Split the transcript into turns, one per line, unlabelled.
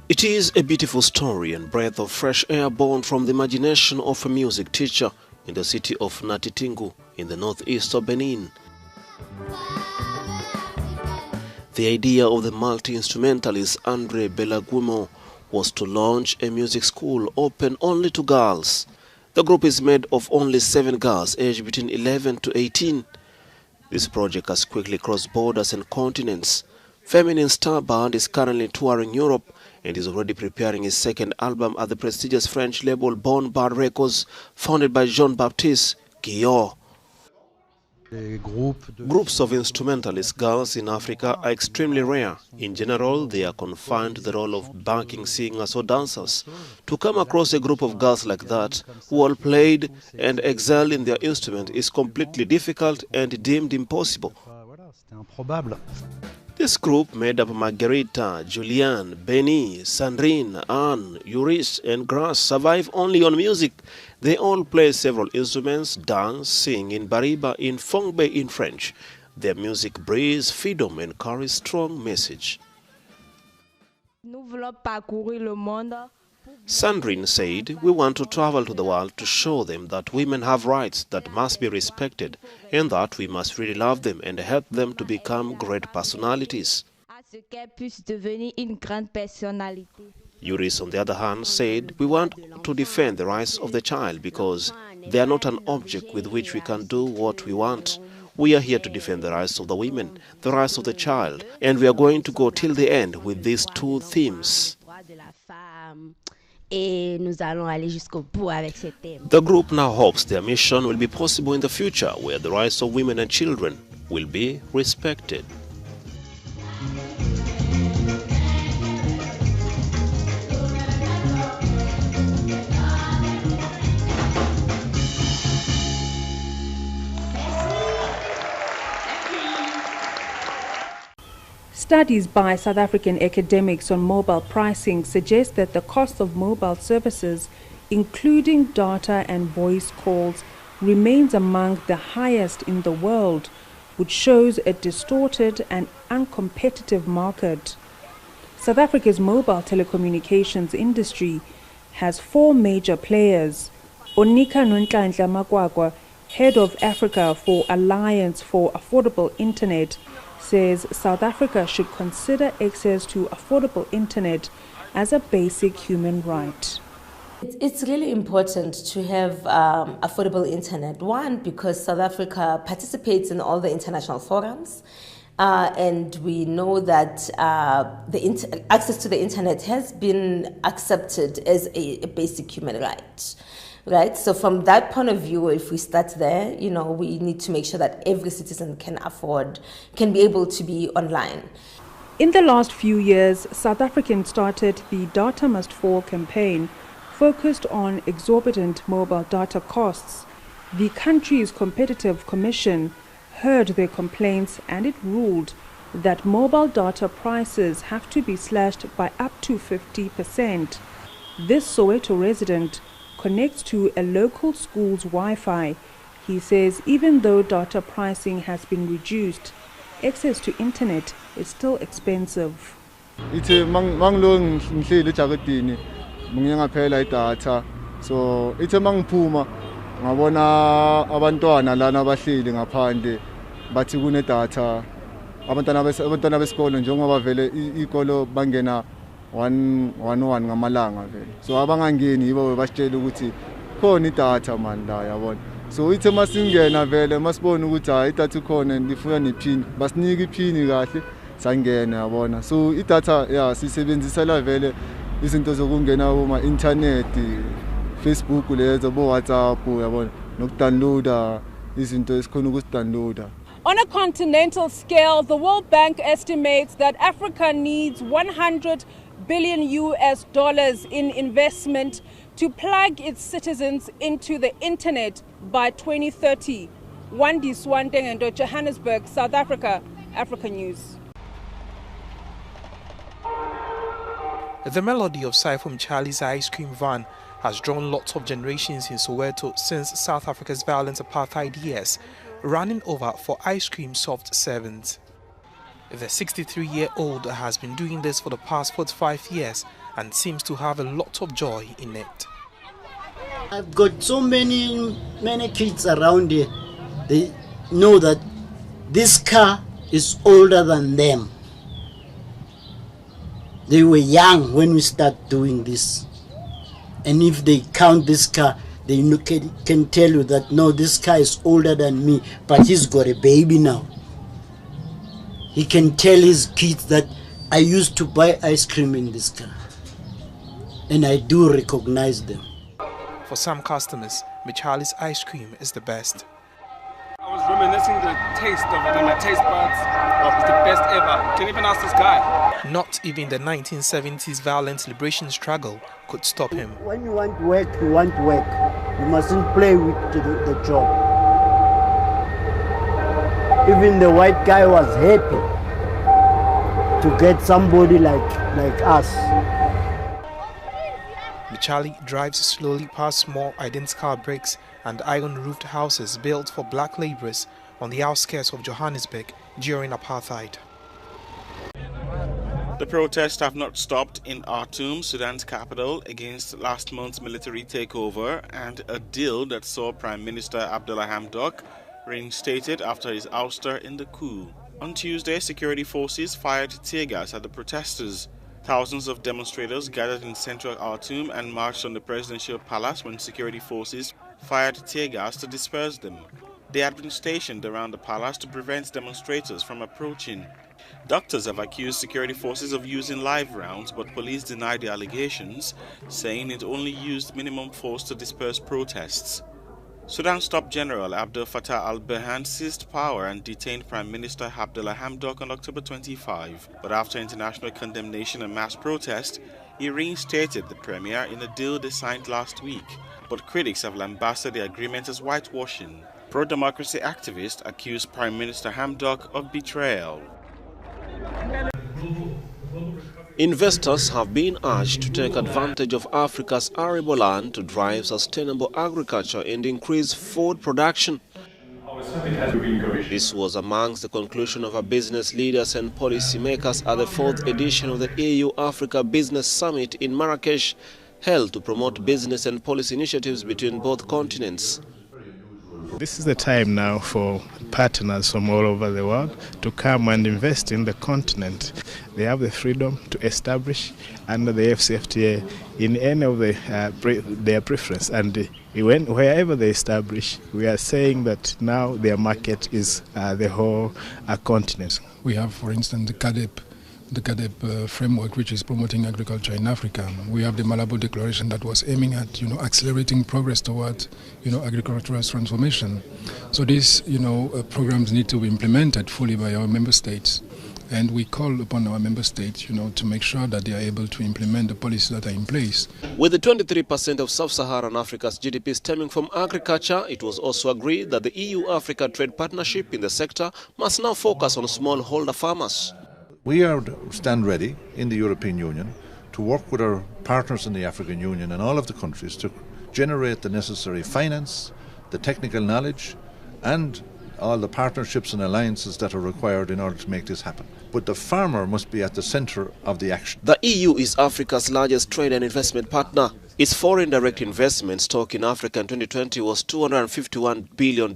It is a beautiful story and breath of fresh air born from the imagination of a music teacher in the city of Natitingu in the northeast of Benin. The idea of the multi-instrumentalist Andre Belagumo was to launch a music school open only to girls. The group is made of only 7 girls aged between 11 to 18. This project has quickly crossed borders and continents. Feminine star band is currently touring Europe and is already preparing his second album at the prestigious French label Bon Bar Records, founded by Jean-Baptiste Guillot. Groups of instrumentalist girls in Africa are extremely rare. In general, they are confined to the role of backing singers or dancers. To come across a group of girls like that, who all played and excelled in their instrument, is completely difficult and deemed impossible. This group, made up of Margarita, Julianne, Benny, Sandrine, Anne, Euris, and Grace, survive only on music. They all play several instruments, dance, sing in Bariba, in Fongbe in French. Their music breathes freedom and carries strong message. Sandrine said, "We want to travel to the world to show them that women have rights that must be respected and that we must really love them and help them to become great personalities." Yuris, on the other hand, said, "We want to defend the rights of the child because they are not an object with which we can do what we want. We are here to defend the rights of the women, the rights of the child, and we are going to go till the end with these 2 themes." The group now hopes their mission will be possible in the future, where the rights of women and children will be respected.
Studies by South African academics on mobile pricing suggest that the cost of mobile services, including data and voice calls, remains among the highest in the world, which shows a distorted and uncompetitive market. South Africa's mobile telecommunications industry has 4 major players. Onika Nonhlanhla Makwakwa, head of Africa for Alliance for Affordable Internet, says South Africa should consider access to affordable internet as a basic human right.
It's really important to have affordable internet. One, because South Africa participates in all the international forums, and we know that access to the internet has been accepted as a basic human right. Right, so from that point of view, if we start there, we need to make sure that every citizen can be able to be online.
In the last few years, South Africans started the Data Must Fall campaign, focused on exorbitant mobile data costs. The country's competitive commission heard their complaints and it ruled that mobile data prices have to be slashed by up to 50%. This Soweto resident connects to a local school's Wi-Fi. He says even though data pricing has been reduced, access to internet is still expensive.
So mangiphuma ngabona abantwana lana abahleli ngaphandle bathi kune-data. Abantwana besikolo njengoba vele ikolo bangena 1 ngamalanga vele, so abangangeni yibo basitshela ukuthi khona idata man la yabona. So ithe masingena vele masibona ukuthi hayi idata ikhona ndifuna nephini, basinika iphini kahle sangena yabona. So idata sisebenzisa la vele izinto zokungena kuma internet, Facebook lezo bo WhatsApp yabona, nokudownloada izinto esikhona ukudownloada.
On a continental scale, the World Bank estimates that Africa needs $100 billion in investment to plug its citizens into the internet by 2030. Wandi Swandeng, Johannesburg, South Africa, Africa News.
The melody of Saifum Charlie's ice cream van has drawn lots of generations in Soweto since South Africa's violent apartheid years, running over for ice cream soft servants. The 63-year-old has been doing this for the past 45 years and seems to have a lot of joy in it.
I've got so many kids around here. They know that this car is older than them. They were young when we start doing this. And if they count this car, they can tell you that, no, this car is older than me, but he's got a baby now. He can tell his kids that I used to buy ice cream in this car. And I do recognize them.
For some customers, Michali's ice cream is the best.
I was reminiscing the taste of it, and my taste buds was the best ever. Can even ask this guy.
Not even the 1970s violent liberation struggle could stop him.
When you want work, you want work. You mustn't play with the job. Even the white guy was happy to get somebody like us.
Michali drives slowly past small identical bricks and iron-roofed houses built for black labourers on the outskirts of Johannesburg during apartheid.
The protests have not stopped in Khartoum, Sudan's capital, against last month's military takeover and a deal that saw Prime Minister Abdullah Hamdok reinstated after his ouster in the coup. On Tuesday, security forces fired tear gas at the protesters. Thousands of demonstrators gathered in central Khartoum and marched on the presidential palace when security forces fired tear gas to disperse them. They had been stationed around the palace to prevent demonstrators from approaching. Doctors have accused security forces of using live rounds, but police denied the allegations, saying it only used minimum force to disperse protests. Sudan's top general Abdel Fattah al-Burhan seized power and detained Prime Minister Abdullah Hamdok on October 25. But after international condemnation and mass protest, he reinstated the premier in a deal they signed last week. But critics have lambasted the agreement as whitewashing. Pro-democracy activists accuse Prime Minister Hamdok of betrayal.
Investors have been urged to take advantage of Africa's arable land to drive sustainable agriculture and increase food production. This was amongst the conclusion of our business leaders and policymakers at the 4th edition of the EU-Africa Business Summit in Marrakesh, held to promote business and policy initiatives between both continents.
This is the time now for partners from all over the world to come and invest in the continent. They have the freedom to establish under the AfCFTA in any of their preference, and wherever they establish, we are saying that now their market is the whole continent.
We have, for instance, the CADEP framework, which is promoting agriculture in Africa. We have the Malabo Declaration that was aiming at, accelerating progress towards, agricultural transformation. So these, programs need to be implemented fully by our member states. And we call upon our member states, to make sure that they are able to implement the policies that are in place.
With the 23% of sub-Saharan Africa's GDP stemming from agriculture, it was also agreed that the EU-Africa trade partnership in the sector must now focus on smallholder farmers.
We stand ready in the European Union to work with our partners in the African Union and all of the countries to generate the necessary finance, the technical knowledge, and all the partnerships and alliances that are required in order to make this happen. But the farmer must be at the centre of the action.
The EU is Africa's largest trade and investment partner. Its foreign direct investment stock in Africa in 2020 was $251 billion.